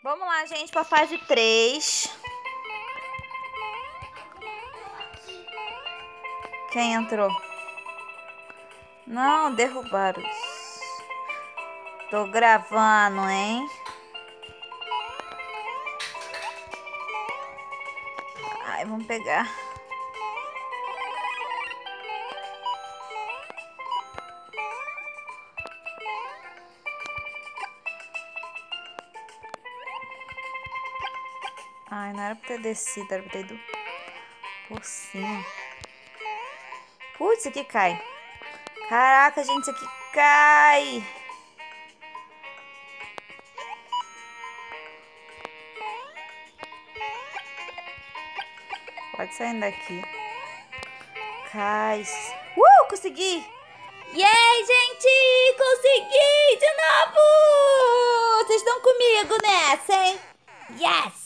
Vamos lá, gente, pra fase 3. Quem entrou? Não, derrubaram. Tô gravando, hein? Ai, vamos pegar. Ai, não era pra ter descido, era pra ter ido por cima. Putz, isso aqui cai. Caraca, gente, isso aqui cai. Pode sair daqui. Cai. Consegui. Yay, gente! Consegui de novo! Vocês estão comigo nessa, hein? Yes!